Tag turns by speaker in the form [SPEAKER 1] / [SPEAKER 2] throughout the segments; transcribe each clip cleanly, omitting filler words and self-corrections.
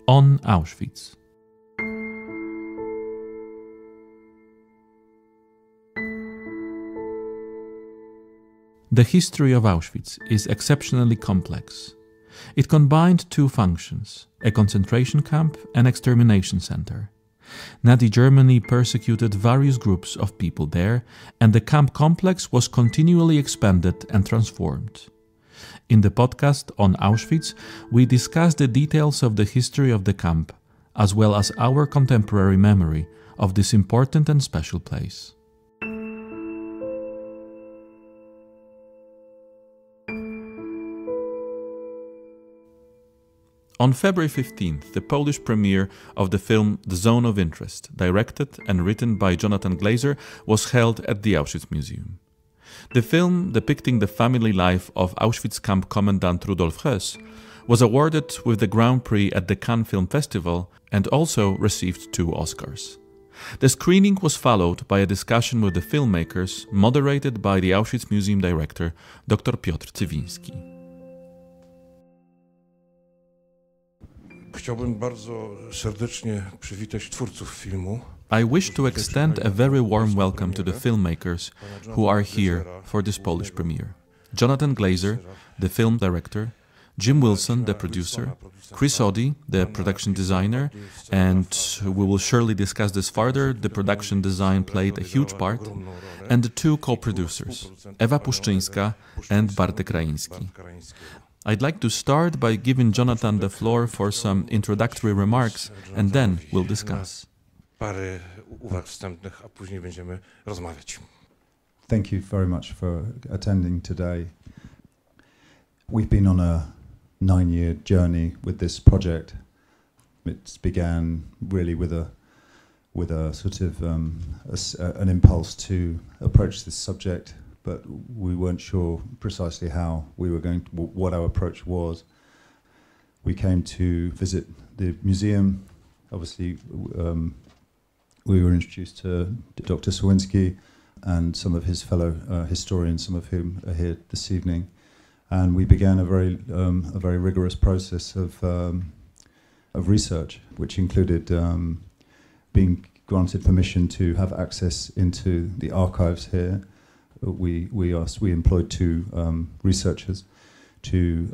[SPEAKER 1] On Auschwitz. The history of Auschwitz is exceptionally complex. It combined two functions, a concentration camp and extermination center. Nazi Germany persecuted various groups of people there, and the camp complex was continually expanded and transformed. In the podcast on Auschwitz, we discuss the details of the history of the camp, as well as our contemporary memory of this important and special place. On February 15th, the Polish premiere of the film The Zone of Interest, directed and written by Jonathan Glazer, was held at the Auschwitz Museum. The film, depicting the family life of Auschwitz camp commandant Rudolf Höss, was awarded with the Grand Prix at the Cannes Film Festival and also received 2 Oscars. The screening was followed by a discussion with the filmmakers, moderated by the Auschwitz Museum director, Dr Piotr Cywiński.
[SPEAKER 2] Chciałbym bardzo serdecznie przywitać twórców filmu.
[SPEAKER 1] I wish to extend a very warm welcome to the filmmakers who are here for this Polish premiere. Jonathan Glazer, the film director, Jim Wilson, the producer, Chris Oddy, the production designer, and we will surely discuss this further, the production design played a huge part, and the 2 co-producers, Ewa Puszczyńska and Bartek Raiński. I'd like to start by giving Jonathan the floor for some introductory remarks, and then we'll discuss.
[SPEAKER 3] Thank you very much for attending today. We've been on a 9-year journey with this project. It began really with a sort of an impulse to approach this subject, but we weren't sure precisely how we were going to, what our approach was. We came to visit the museum. Obviously, we were introduced to Dr. Cywiński and some of his fellow historians, some of whom are here this evening, and we began a very rigorous process of research, which included being granted permission to have access into the archives here. We employed 2 researchers to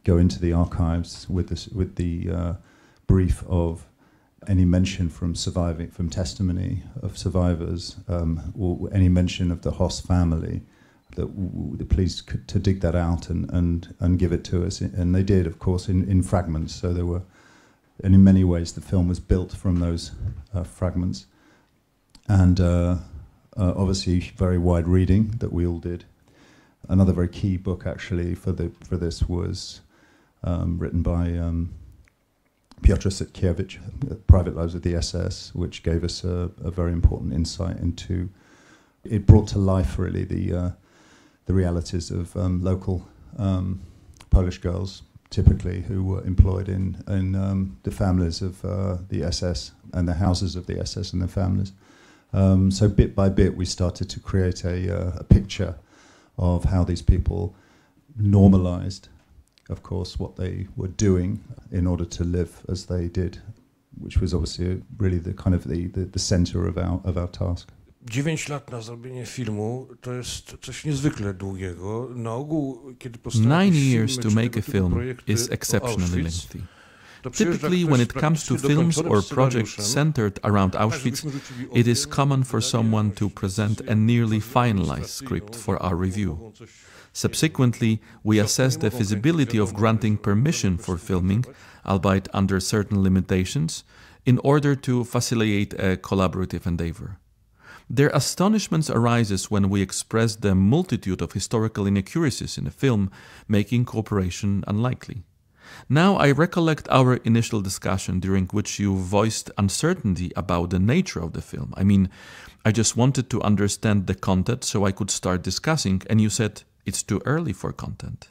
[SPEAKER 3] go into the archives with the brief of any mention from testimony of survivors, or any mention of the Höss family, that the police could to dig that out and give it to us, and they did, of course, in fragments. So there were, and in many ways, the film was built from those fragments, and. Obviously, very wide reading that we all did. Another very key book, actually, for this was written by Piotr Sitkiewicz, Private Lives of the SS, which gave us a very important insight into. It brought to life really the realities of local Polish girls, typically, who were employed in the families of the SS and the houses of the SS and their families. So bit by bit, we started to create a picture of how these people normalized, of course, what they were doing in order to live as they did, which was obviously really the kind of the center of our task.
[SPEAKER 2] 9 lat na zrobienie filmu to jest coś niezwykle długiego. Na ogół, kiedy
[SPEAKER 1] 9 years to make a film is exceptionally lengthy. Typically, when it comes to films or projects centered around Auschwitz, it is common for someone to present a nearly finalized script for our review. Subsequently, we assess the feasibility of granting permission for filming, albeit under certain limitations, in order to facilitate a collaborative endeavor. Their astonishment arises when we express the multitude of historical inaccuracies in a film, making cooperation unlikely. Now I recollect our initial discussion, during which you voiced uncertainty about the nature of the film. I mean, I just wanted to understand the content so I could start discussing, and you said it's too early for content.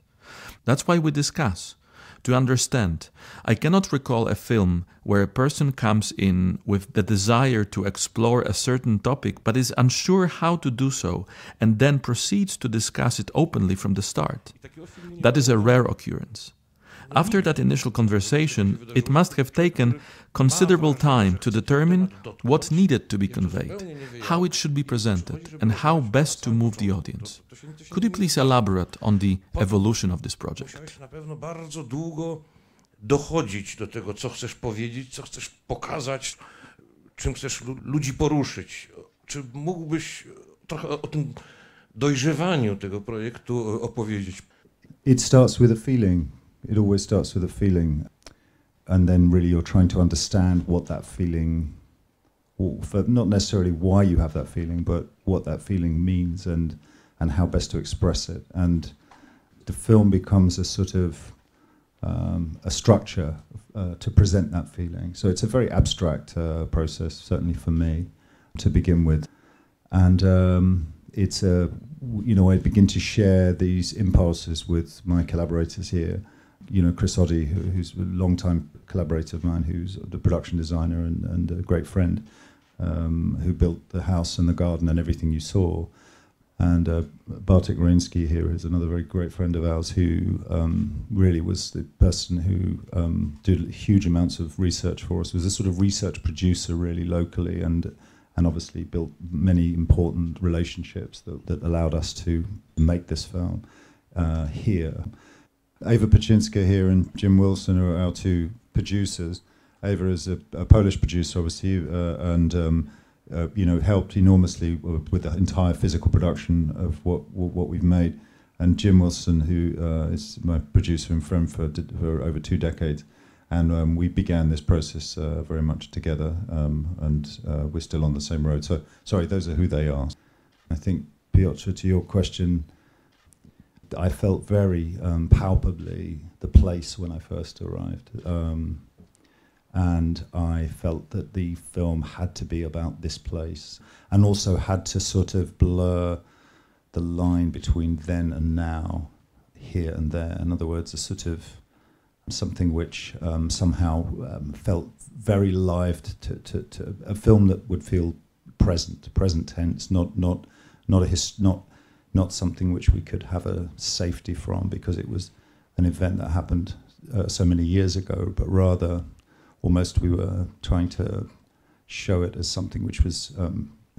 [SPEAKER 1] That's why we discuss. To understand, I cannot recall a film where a person comes in with the desire to explore a certain topic but is unsure how to do so and then proceeds to discuss it openly from the start. That is a rare occurrence. After that initial conversation, it must have taken considerable time to determine what needed to be conveyed, how it should be presented, and how best to move the audience. Could you please elaborate on the evolution of this project?
[SPEAKER 2] Musiałeś na pewno bardzo długo dochodzić do tego, co chcesz powiedzieć, co chcesz pokazać, czym chcesz ludzi poruszyć. Czy mógłbyś trochę o tym dojrzewaniu tego projektu opowiedzieć?
[SPEAKER 3] It starts with a feeling. It always starts with a feeling. And then really you're trying to understand what that feeling, not necessarily why you have that feeling, but what that feeling means and how best to express it. And the film becomes a sort of a structure to present that feeling. So it's a very abstract process, certainly for me, to begin with. And it's a, I begin to share these impulses with my collaborators here. Chris Oddy, who's a long-time collaborator of mine, who's the production designer and a great friend, who built the house and the garden and everything you saw. And Bartek Rainsky here is another very great friend of ours who really was the person who did huge amounts of research for us, was a sort of research producer really locally and obviously built many important relationships that allowed us to make this film here. Ava Pachinska here and Jim Wilson are our two producers. Ava is a Polish producer, obviously, and helped enormously with the entire physical production of what we've made. And Jim Wilson, who is my producer and friend for over 2 decades. And we began this process very much together, and we're still on the same road. So, sorry, those are who they are. I think, Piotr, to your question, I felt very palpably the place when I first arrived. And I felt that the film had to be about this place and also had to sort of blur the line between then and now, here and there. In other words, a sort of something which somehow felt very live to a film that would feel present tense, not something which we could have a safety from because it was an event that happened so many years ago, but rather almost we were trying to show it as something which was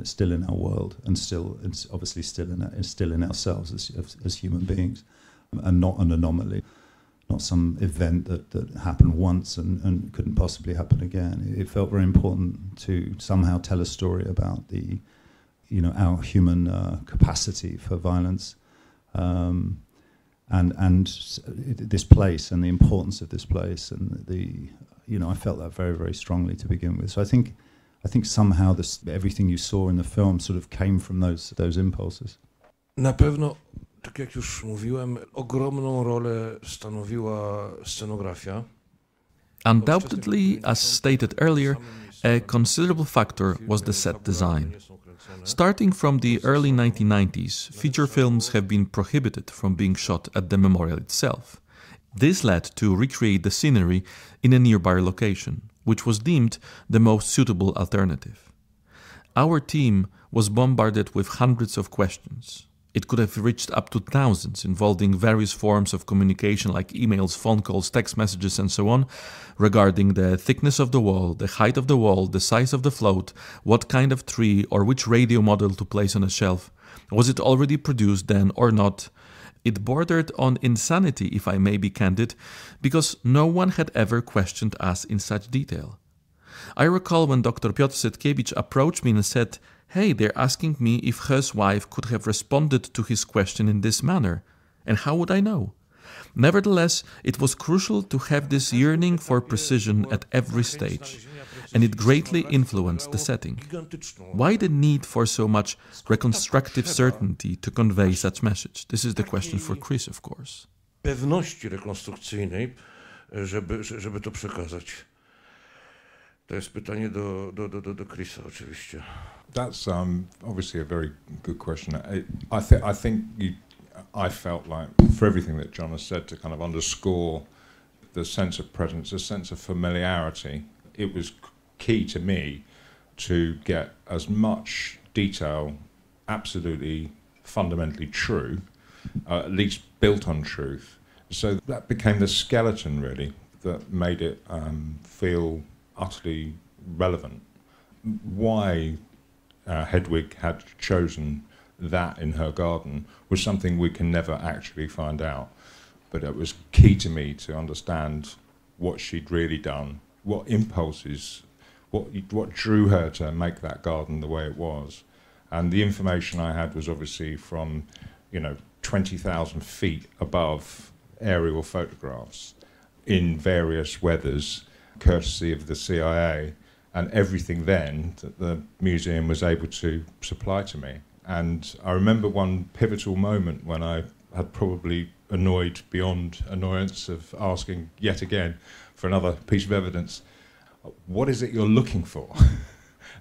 [SPEAKER 3] still in our world and it's obviously still in ourselves as human beings, and not an anomaly, not some event that happened once and couldn't possibly happen again. It felt very important to somehow tell a story about our human capacity for violence, and this place and the importance of this place, and I felt that very, very strongly to begin with. So I think somehow everything you saw in the film sort of came from those impulses.
[SPEAKER 2] Na pewno, tak jak już mówiłem, ogromną rolę stanowiła scenografia.
[SPEAKER 1] Undoubtedly, as stated earlier, a considerable factor was the set design. Starting from the early 1990s, feature films have been prohibited from being shot at the memorial itself. This led to recreate the scenery in a nearby location, which was deemed the most suitable alternative. Our team was bombarded with hundreds of questions. It could have reached up to thousands, involving various forms of communication like emails, phone calls, text messages, and so on, regarding the thickness of the wall, the height of the wall, the size of the float, what kind of tree or which radio model to place on a shelf. Was it already produced then or not? It bordered on insanity, if I may be candid, because no one had ever questioned us in such detail. I recall when Dr. Piotr Setkiewicz approached me and said, "Hey, they're asking me if Her's wife could have responded to his question in this manner, and how would I know?" Nevertheless, it was crucial to have this yearning for precision at every stage, and it greatly influenced the setting. Why the need for so much reconstructive certainty to convey such message? This is the question for Chris, of course.
[SPEAKER 2] Pewności rekonstrukcyjnej, żeby to przekazać. To jest pytanie do Chrisa oczywiście.
[SPEAKER 4] That's obviously a very good question. I think I felt like, for everything that John has said, to kind of underscore the sense of presence, the sense of familiarity, it was key to me to get as much detail absolutely fundamentally true, at least built on truth, So that became the skeleton, really, that made it feel utterly relevant. Why Hedwig had chosen that in her garden was something we can never actually find out. But it was key to me to understand what she'd really done, what impulses, what drew her to make that garden the way it was. And the information I had was obviously from, 20,000 feet above aerial photographs in various weathers, courtesy of the CIA, and everything then that the museum was able to supply to me. And I remember one pivotal moment when I had probably annoyed beyond annoyance of asking yet again for another piece of evidence, what is it you're looking for?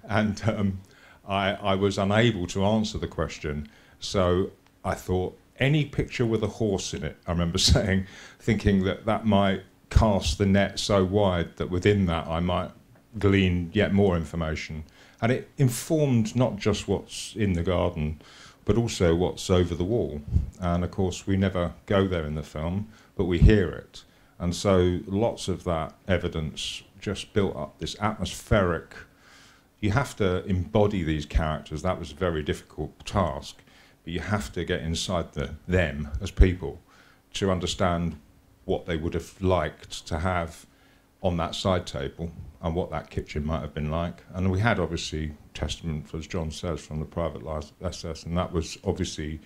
[SPEAKER 4] And I was unable to answer the question, so I thought, any picture with a horse in it, I remember saying, thinking that might cast the net so wide that within that I might glean yet more information. And it informed not just what's in the garden, but also what's over the wall. And of course, we never go there in the film, but we hear it. And so lots of that evidence just built up this atmospheric. You have to embody these characters. That was a very difficult task. But you have to get inside them as people to understand what they would have liked to have on that side table and what that kitchen might have been like. And we had obviously testament, as John says, from the private SS, and that was obviously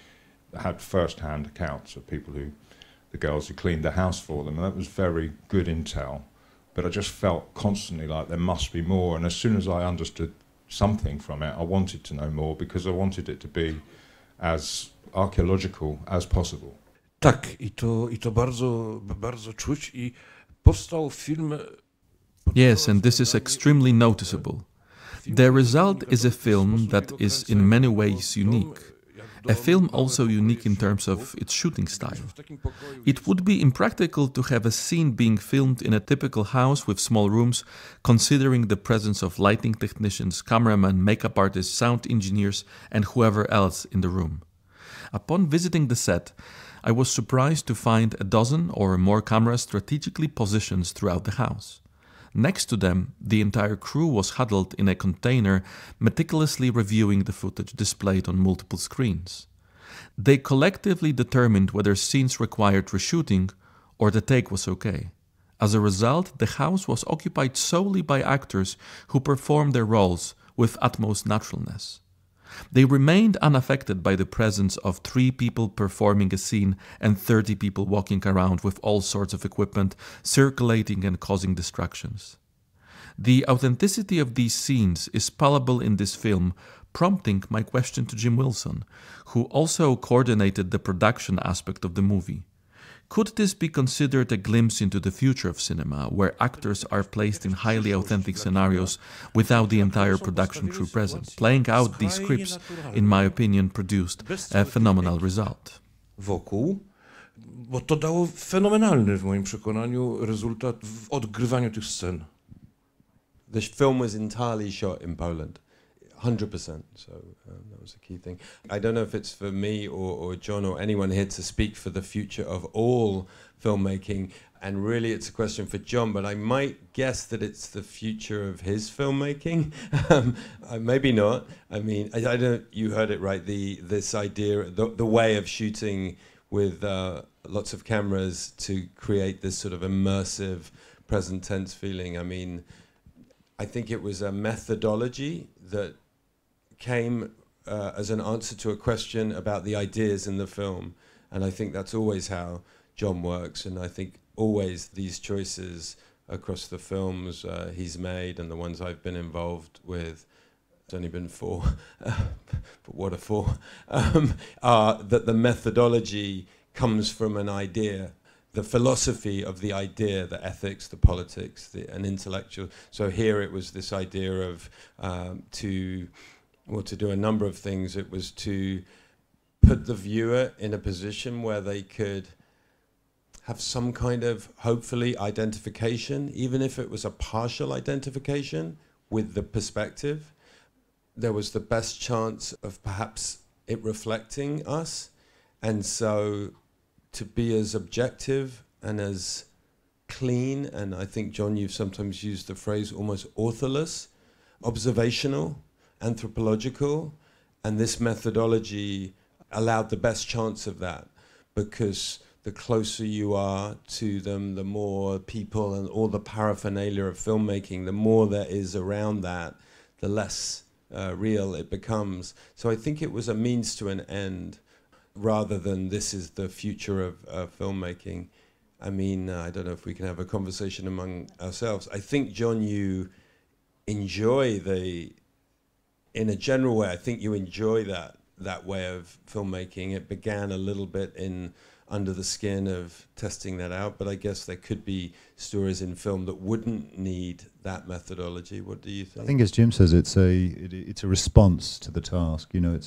[SPEAKER 4] had first-hand accounts of people the girls who cleaned the house for them, and that was very good intel. But I just felt constantly like there must be more, and as soon as I understood something from it, I wanted to know more because I wanted it to be as archaeological as possible.
[SPEAKER 2] Tak, i to bardzo, bardzo czuć i powstał film.
[SPEAKER 1] Yes, and this is extremely noticeable. The result is a film that is in many ways unique. A film also unique in terms of its shooting style. It would be impractical to have a scene being filmed in a typical house with small rooms, considering the presence of lighting technicians, cameramen, makeup artists, sound engineers, and whoever else in the room. Upon visiting the set, I was surprised to find a dozen or more cameras strategically positioned throughout the house. Next to them, the entire crew was huddled in a container, meticulously reviewing the footage displayed on multiple screens. They collectively determined whether scenes required reshooting or the take was okay. As a result, the house was occupied solely by actors who performed their roles with utmost naturalness. They remained unaffected by the presence of 3 people performing a scene and 30 people walking around with all sorts of equipment, circulating and causing distractions. The authenticity of these scenes is palpable in this film, prompting my question to Jim Wilson, who also coordinated the production aspect of the movie. Could this be considered a glimpse into the future of cinema, where actors are placed in highly authentic scenarios without the entire production crew present? Playing out these scripts, in my opinion, produced a phenomenal result.
[SPEAKER 2] Wokół, bo to dało fenomenalny, w moim przekonaniu, rezultat w odgrywaniu tych scen.
[SPEAKER 5] The film was entirely shot in Poland. 100%, so that was a key thing. I don't know if it's for me or John or anyone here to speak for the future of all filmmaking, and really it's a question for John, but I might guess that it's the future of his filmmaking. Maybe not. I mean, I don't, you heard it right, this idea, the way of shooting with lots of cameras to create this sort of immersive present tense feeling. I mean, I think it was a methodology that came as an answer to a question about the ideas in the film. And I think that's always how John works. And I think always these choices across the films he's made and the ones I've been involved with, it's only been 4, but what a 4, that the methodology comes from an idea, the philosophy of the idea, the ethics, the politics, an intellectual. So here it was this idea of to do a number of things. It was to put the viewer in a position where they could have some kind of, hopefully, identification, even if it was a partial identification with the perspective. There was the best chance of perhaps it reflecting us. And so to be as objective and as clean, and I think, John, you've sometimes used the phrase almost authorless, observational, anthropological, and this methodology allowed the best chance of that, because the closer you are to them, the more people and all the paraphernalia of filmmaking, the more there is around that, the less real it becomes. So I think it was a means to an end, rather than this is the future of filmmaking. I mean, I don't know if we can have a conversation among ourselves. I think, John, you enjoy in a general way, I think you enjoy that way of filmmaking. It began a little bit under the skin of testing that out, but I guess there could be stories in film that wouldn't need that methodology. What do you think?
[SPEAKER 3] I think, as Jim says, it's a response to the task. You know,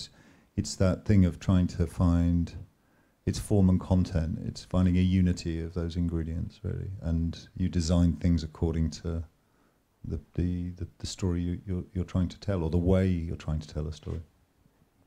[SPEAKER 3] it's that thing of trying to find its form and content. It's finding a unity of those ingredients, really, and you design things according to the story you're trying to tell, or the way you're trying to tell a story.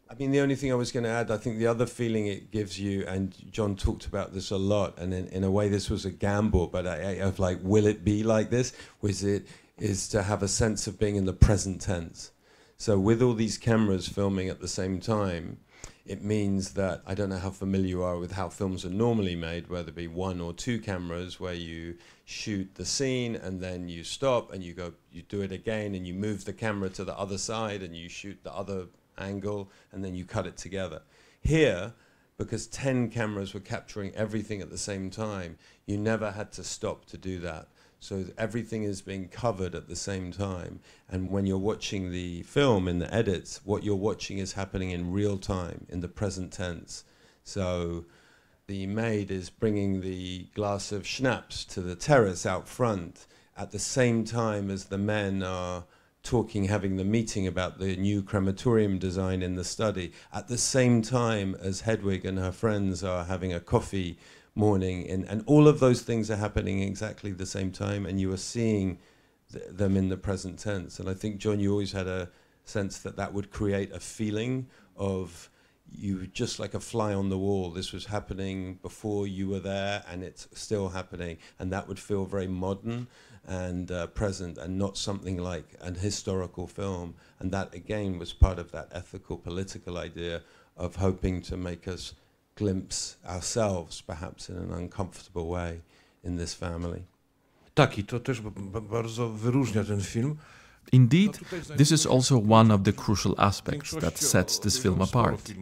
[SPEAKER 5] I mean, the only thing I was going to add, I think the other feeling it gives you, and John talked about this a lot, and in a way this was a gamble, but of like, will it be like this? Is to have a sense of being in the present tense. So with all these cameras filming at the same time, it means that, I don't know how familiar you are with how films are normally made, whether it be 1 or 2 cameras, where you shoot the scene and then you stop and you do it again, and you move the camera to the other side and you shoot the other angle, and then you cut it together. Here, because 10 cameras were capturing everything at the same time, you never had to stop to do that. So everything is being covered at the same time. And when you're watching the film in the edits, what you're watching is happening in real time, in the present tense. So the maid is bringing the glass of schnapps to the terrace out front at the same time as the men are talking, having the meeting about the new crematorium design in the study, at the same time as Hedwig and her friends are having a coffee morning, and all of those things are happening exactly the same time, and you are seeing them in the present tense. And I think, John, you always had a sense that would create a feeling of you just like a fly on the wall. This was happening before you were there, and it's still happening, and that would feel very modern and present, and not something like an historical film. And that, again, was part of that ethical, political idea of hoping to make us glimpse ourselves, perhaps in an uncomfortable way, in this family.
[SPEAKER 2] Tak, I to też bardzo wyróżnia ten film.
[SPEAKER 1] Indeed, this is also one of the crucial aspects that sets this film apart.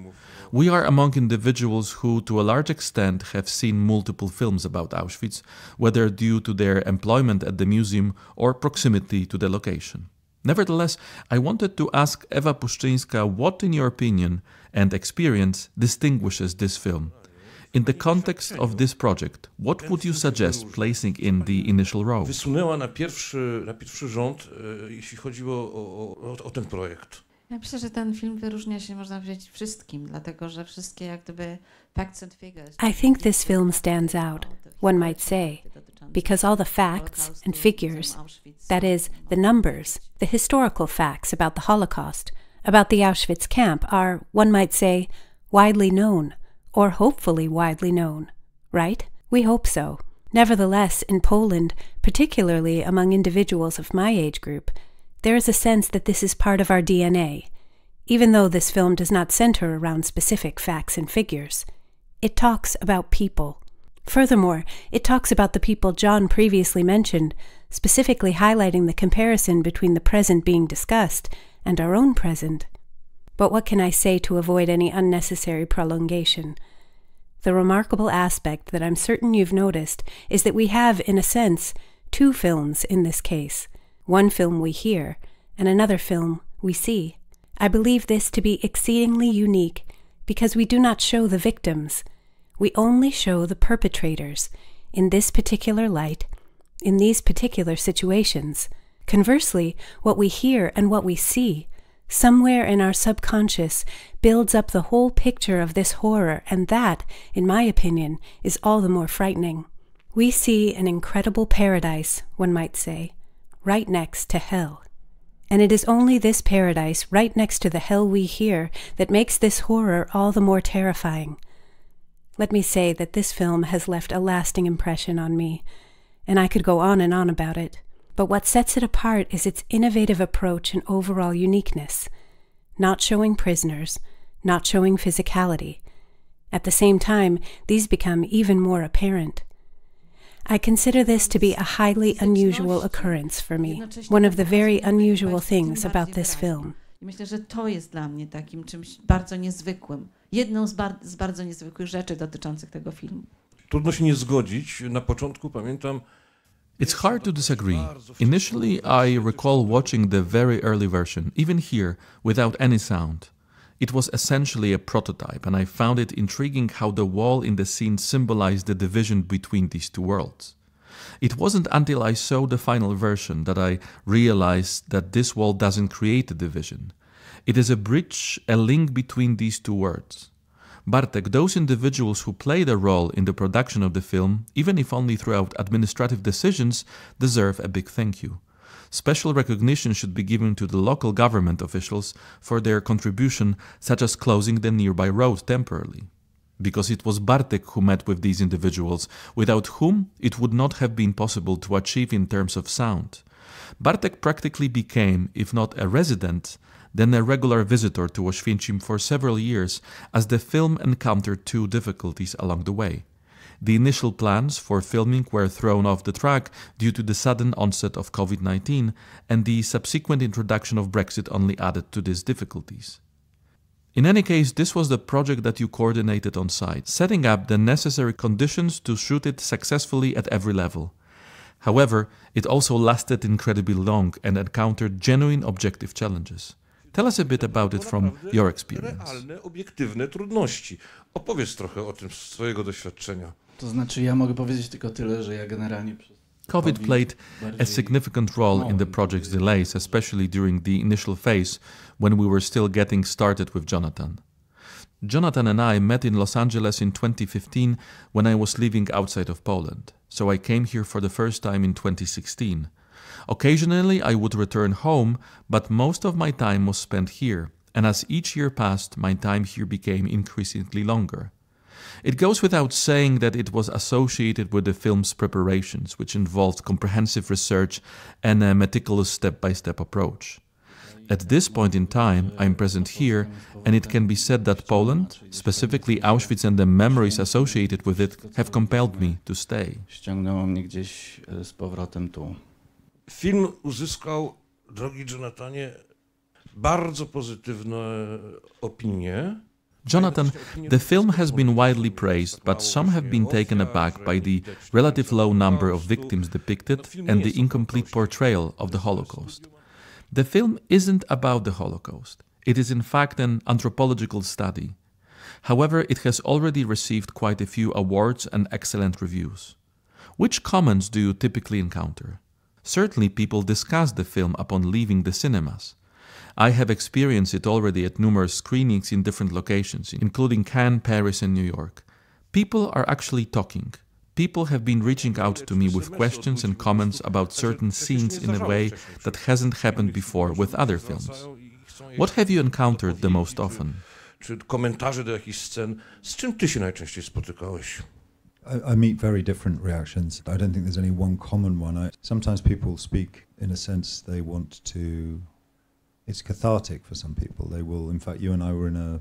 [SPEAKER 1] We are among individuals who, to a large extent, have seen multiple films about Auschwitz, whether due to their employment at the museum or proximity to the location. Nevertheless, I wanted to ask Ewa Puszczyńska what, in your opinion and experience, distinguishes this film. In the context of this project, what would you suggest placing in the initial row?
[SPEAKER 2] Wysunęła na pierwszy rząd, jeśli chodziło o ten projekt.
[SPEAKER 6] Ja myślę, że ten film wyróżnia się, można powiedzieć, wszystkim, dlatego że wszystkie jak gdyby facts and figures.
[SPEAKER 7] I think this film stands out, one might say, because all the facts and figures, that is, the numbers, the historical facts about the Holocaust, about the Auschwitz camp are, one might say, widely known, or hopefully widely known, right? We hope so. Nevertheless, in Poland, particularly among individuals of my age group, there is a sense that this is part of our DNA, even though this film does not center around specific facts and figures. It talks about people. Furthermore, it talks about the people John previously mentioned, specifically highlighting the comparison between the present being discussed and our own present. But what can I say to avoid any unnecessary prolongation? The remarkable aspect that I'm certain you've noticed is that we have, in a sense, 2 films in this case. One film we hear, and another film we see. I believe this to be exceedingly unique because we do not show the victims. We only show the perpetrators, in this particular light, in these particular situations. Conversely, what we hear and what we see, somewhere in our subconscious, builds up the whole picture of this horror, and that, in my opinion, is all the more frightening. We see an incredible paradise, one might say, right next to hell. And it is only this paradise right next to the hell we hear that makes this horror all the more terrifying. let me say that this film has left a lasting impression on me, and I could go on and on about it. But what sets it apart is its innovative approach and overall uniqueness. Not showing prisoners, not showing physicality. At the same time, these become even more apparent. I consider this to be a highly unusual occurrence for me, one of the very unusual things about this film.
[SPEAKER 6] Myślę, że to jest dla mnie takim czymś bardzo niezwykłym. Jedną z bardzo niezwykłych rzeczy dotyczących tego filmu.
[SPEAKER 2] Trudno się nie zgodzić. Na początku pamiętam.
[SPEAKER 1] It's hard to disagree. Initially, I recall watching the very early version, even here, without any sound. It was essentially a prototype, and I found it intriguing how the wall in the scene symbolized the division between these two worlds. It wasn't until I saw the final version that I realized that this wall doesn't create a division. It is a bridge, a link between these two worlds. Bartek, those individuals who played a role in the production of the film, even if only throughout administrative decisions, deserve a big thank you. Special recognition should be given to the local government officials for their contribution, such as closing the nearby road temporarily. Because it was Bartek who met with these individuals, without whom it would not have been possible to achieve in terms of sound. Bartek practically became, if not a resident, then a regular visitor to Oświęcim for several years, as the film encountered two difficulties along the way. The initial plans for filming were thrown off the track due to the sudden onset of COVID-19, and the subsequent introduction of Brexit only added to these difficulties. In any case, this was the project that you coordinated on site, setting up the necessary conditions to shoot it successfully at every level. However, it also lasted incredibly long and encountered genuine objective challenges. Tell us a bit about it from your experience.
[SPEAKER 2] Realne, obiektywne trudności. Opowiedz trochę o tym z swojego doświadczenia.
[SPEAKER 8] To znaczy, ja mogę powiedzieć tylko tyle, że ja generalnie
[SPEAKER 1] COVID played a significant role in the project's delays, especially during the initial phase when we were still getting started with Jonathan. Jonathan and I met in Los Angeles in 2015 when I was living outside of Poland, so I came here for the first time in 2016. Occasionally I would return home, but most of my time was spent here, and as each year passed, my time here became increasingly longer. It goes without saying that it was associated with the film's preparations, which involved comprehensive research and a meticulous step-by-step approach. At this point in time, I'm present here, and it can be said that Poland, specifically Auschwitz and the memories associated with it, have compelled me to stay.
[SPEAKER 8] Ściągnęło mnie gdzieś z powrotem tu.
[SPEAKER 2] Film uzyskał, drogi Jonathanie, bardzo pozytywne opinie.
[SPEAKER 1] Jonathan, the film has been widely praised, but some have been taken aback by the relative low number of victims depicted and the incomplete portrayal of the Holocaust. The film isn't about the Holocaust. It is in fact an anthropological study. However, it has already received quite a few awards and excellent reviews. Which comments do you typically encounter? Certainly people discuss the film upon leaving the cinemas. I have experienced it already at numerous screenings in different locations, including Cannes, Paris and New York. People are actually talking. People have been reaching out to me with questions and comments about certain scenes in a way that hasn't happened before with other films. What have you encountered the most often?
[SPEAKER 2] Czy komentarze do jakichś scen? Z czym ty się najczęściej spotykałeś?
[SPEAKER 3] I meet very different reactions. I don't think there's any one common one. Sometimes people speak in a sense they want to... It's cathartic for some people. They will, in fact, you and I were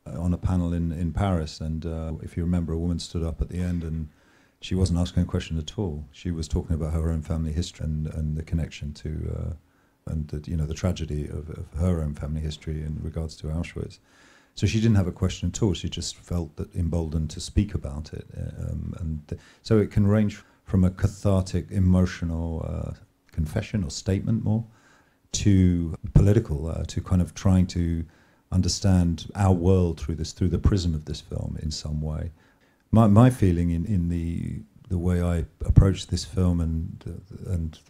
[SPEAKER 3] on a panel in Paris, and if you remember, a woman stood up at the end and she wasn't asking a question at all. She was talking about her own family history and the connection to, and the tragedy of her own family history in regards to Auschwitz. So she didn't have a question at all. She just felt that emboldened to speak about it, so it can range from a cathartic, emotional confession or statement more, to political, to kind of trying to understand our world through the prism of this film in some way. My feeling in the way I approach this film and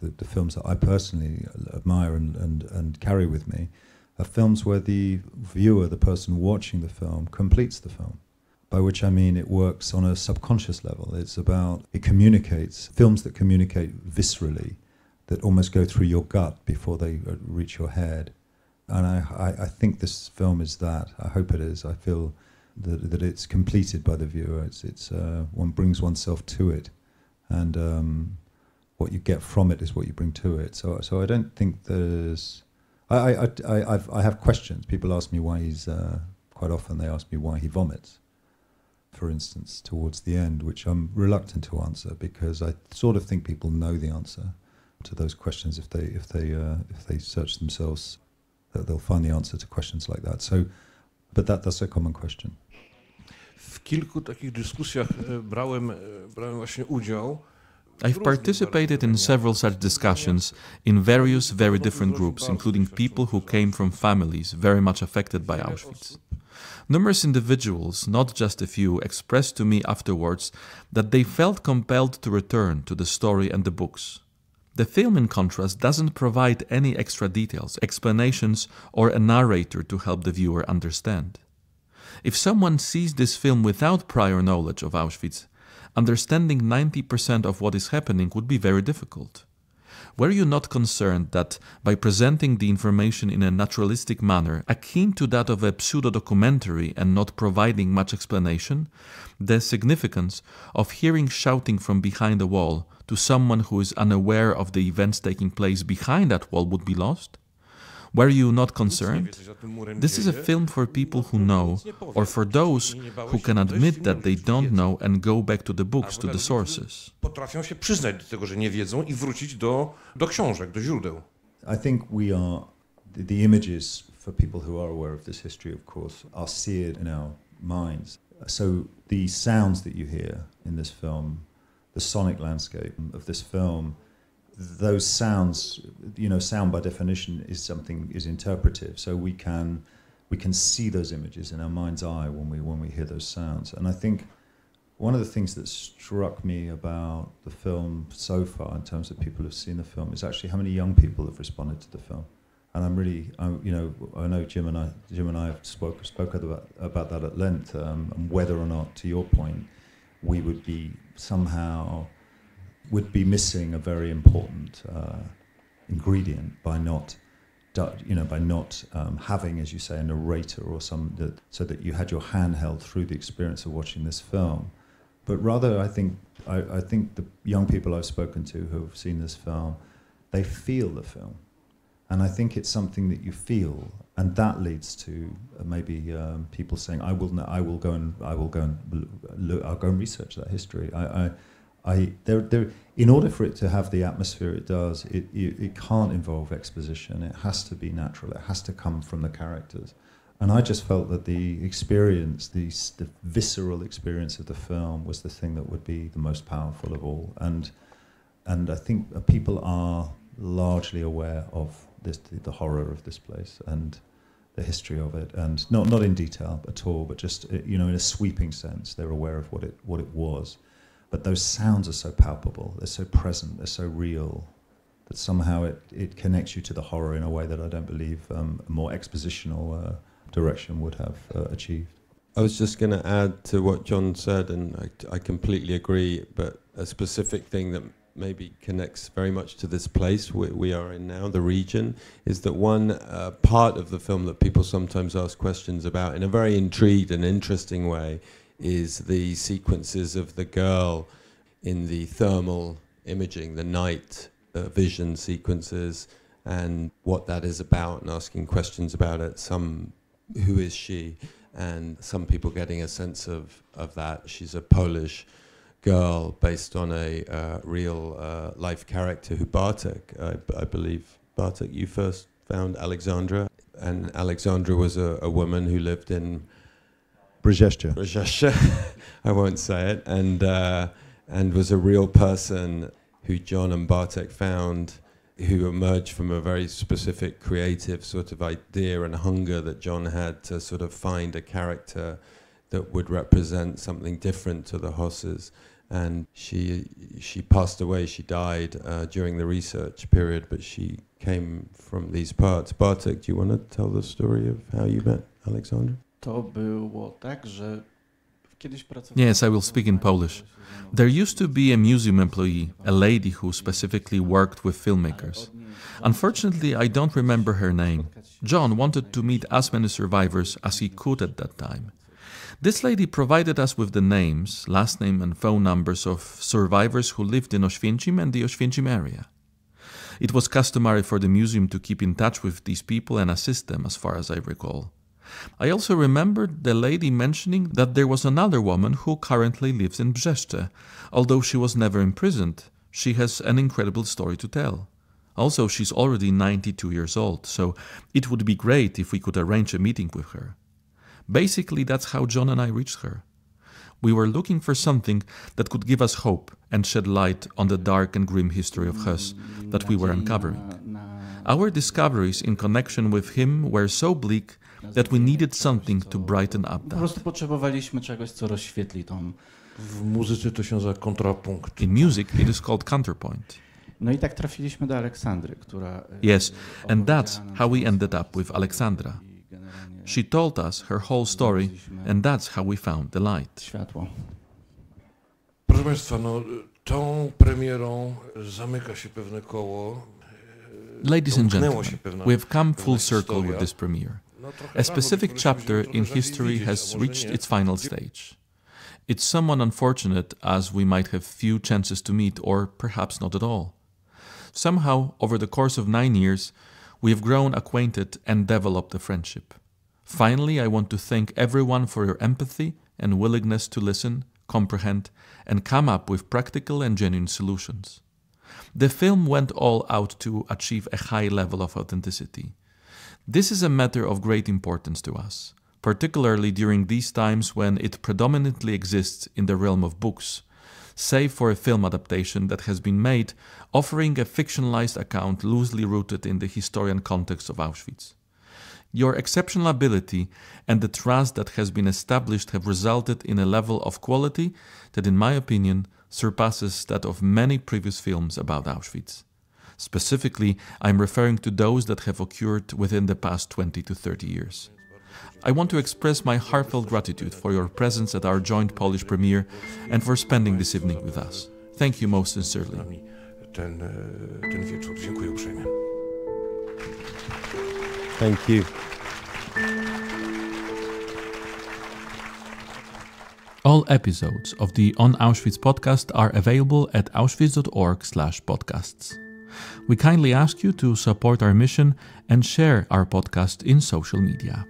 [SPEAKER 3] the films that I personally admire and carry with me are films where the viewer, the person watching the film, completes the film. By which I mean it works on a subconscious level. It communicates, films that communicate viscerally, that almost go through your gut before they reach your head. And I think this film is that. I hope it is. I feel that it's completed by the viewer. It's one brings oneself to it, and what you get from it is what you bring to it. So I don't think there's. I have questions. People ask me why he's. Quite often they ask me why he vomits, for instance, towards the end, which I'm reluctant to answer because I sort of think people know the answer to those questions. If they search themselves, they'll find the answer to questions like that. So, but that's a common question.
[SPEAKER 2] W kilku takich dyskusjach brałem właśnie udział.
[SPEAKER 1] I've participated in several such discussions in various very different groups, including people who came from families very much affected by Auschwitz. Numerous individuals, not just a few, expressed to me afterwards that they felt compelled to return to the story and the books. The film, in contrast, doesn't provide any extra details, explanations, or a narrator to help the viewer understand. If someone sees this film without prior knowledge of Auschwitz, understanding 90% of what is happening would be very difficult. Were you not concerned that by presenting the information in a naturalistic manner, akin to that of a pseudo-documentary and not providing much explanation, the significance of hearing shouting from behind a wall to someone who is unaware of the events taking place behind that wall would be lost? Were you not concerned? This is a film for people who know, or for those who can admit that they don't know and go back to the books, to the sources.
[SPEAKER 2] Potrafią się przyznać do tego, że nie wiedzą i wrócić do książek, do źródeł.
[SPEAKER 3] I think we are, the images for people who are aware of this history, of course, are seared in our minds. So the sounds that you hear in this film, the sonic landscape of this film, those sounds, sound by definition is interpretive. So we can see those images in our mind's eye when we hear those sounds. And I think one of the things that struck me about the film so far, in terms of people who've seen the film, is actually how many young people have responded to the film. And I know Jim and I have spoke about that at length, and whether or not, to your point, we would be missing a very important ingredient by not having, as you say, a narrator or so that you had your hand held through the experience of watching this film. But rather, I think the young people I've spoken to who have seen this film, they feel the film, and I think it's something that you feel, and that leads to maybe people saying, I'll go and research that history. In order for it to have the atmosphere it does, it can't involve exposition. It has to be natural. It has to come from the characters. And I just felt that the experience, the visceral experience of the film, was the thing that would be the most powerful of all. And I think people are largely aware of the horror of this place and the history of it, and not in detail at all, but just in a sweeping sense, they're aware of what it was. But those sounds are so palpable, they're so present, they're so real, that somehow it connects you to the horror in a way that I don't believe a more expositional direction would have achieved.
[SPEAKER 5] I was just going to add to what John said, and I completely agree, but a specific thing that maybe connects very much to this place we are in now, the region, is that one part of the film that people sometimes ask questions about in a very intrigued and interesting way is the sequences of the girl in the thermal imaging, the night vision sequences, and what that is about, and asking questions about it. Who is she? And some people getting a sense of that. She's a Polish girl based on a real life character who Bartek, I believe, Bartek, you first found Alexandra, and Alexandra was a woman who lived in Brzeźcia. I won't say it, and was a real person who John and Bartek found, who emerged from a very specific creative sort of idea and hunger that John had to sort of find a character that would represent something different to the Hosses. And she passed away, she died during the research period, but she came from these parts. Bartek, do you want to tell the story of how you met Alexandra?
[SPEAKER 1] Yes, I will speak in Polish. There used to be a museum employee, a lady who specifically worked with filmmakers. Unfortunately, I don't remember her name. John wanted to meet as many survivors as he could at that time. This lady provided us with the names, last name and phone numbers of survivors who lived in Oświęcim and the Oświęcim area. It was customary for the museum to keep in touch with these people and assist them, as far as I recall. I also remembered the lady mentioning that there was another woman who currently lives in Brzeszcze. Although she was never imprisoned, she has an incredible story to tell. Also, she's already 92 years old, so it would be great if we could arrange a meeting with her. Basically, that's how John and I reached her. We were looking for something that could give us hope and shed light on the dark and grim history of Höss that we were uncovering. Our discoveries in connection with him were so bleak that we needed something to brighten up
[SPEAKER 8] Po
[SPEAKER 1] that.
[SPEAKER 8] prostu potrzebowaliśmy czegoś, co rozświetli tą...
[SPEAKER 2] W muzyce to się nazywa kontrapunkt.
[SPEAKER 1] In music, it is called counterpoint.
[SPEAKER 8] No i tak trafiliśmy do Aleksandry, która...
[SPEAKER 1] Yes, and that's how we ended up with Alexandra. She told us her whole story, and that's how we found the light.
[SPEAKER 8] Światło.
[SPEAKER 2] Proszę Państwa, no, tą premierą zamyka się pewne koło.
[SPEAKER 1] Ladies and gentlemen, we have come full circle with this premiere. A specific chapter in history has reached its final stage. It's somewhat unfortunate, as we might have few chances to meet, or perhaps not at all. Somehow, over the course of 9 years, we have grown acquainted and developed a friendship. Finally, I want to thank everyone for your empathy and willingness to listen, comprehend, and come up with practical and genuine solutions. The film went all out to achieve a high level of authenticity. This is a matter of great importance to us, particularly during these times when it predominantly exists in the realm of books, save for a film adaptation that has been made offering a fictionalized account loosely rooted in the historian context of Auschwitz. Your exceptional ability and the trust that has been established have resulted in a level of quality that, in my opinion, surpasses that of many previous films about Auschwitz. Specifically, I'm referring to those that have occurred within the past 20 to 30 years. I want to express my heartfelt gratitude for your presence at our joint Polish premiere and for spending this evening with us. Thank you most sincerely.
[SPEAKER 2] Ten wieczór. Dziękuję uprzejmie.
[SPEAKER 5] Thank you.
[SPEAKER 1] All episodes of the On Auschwitz podcast are available at auschwitz.org/podcasts. We kindly ask you to support our mission and share our podcast in social media.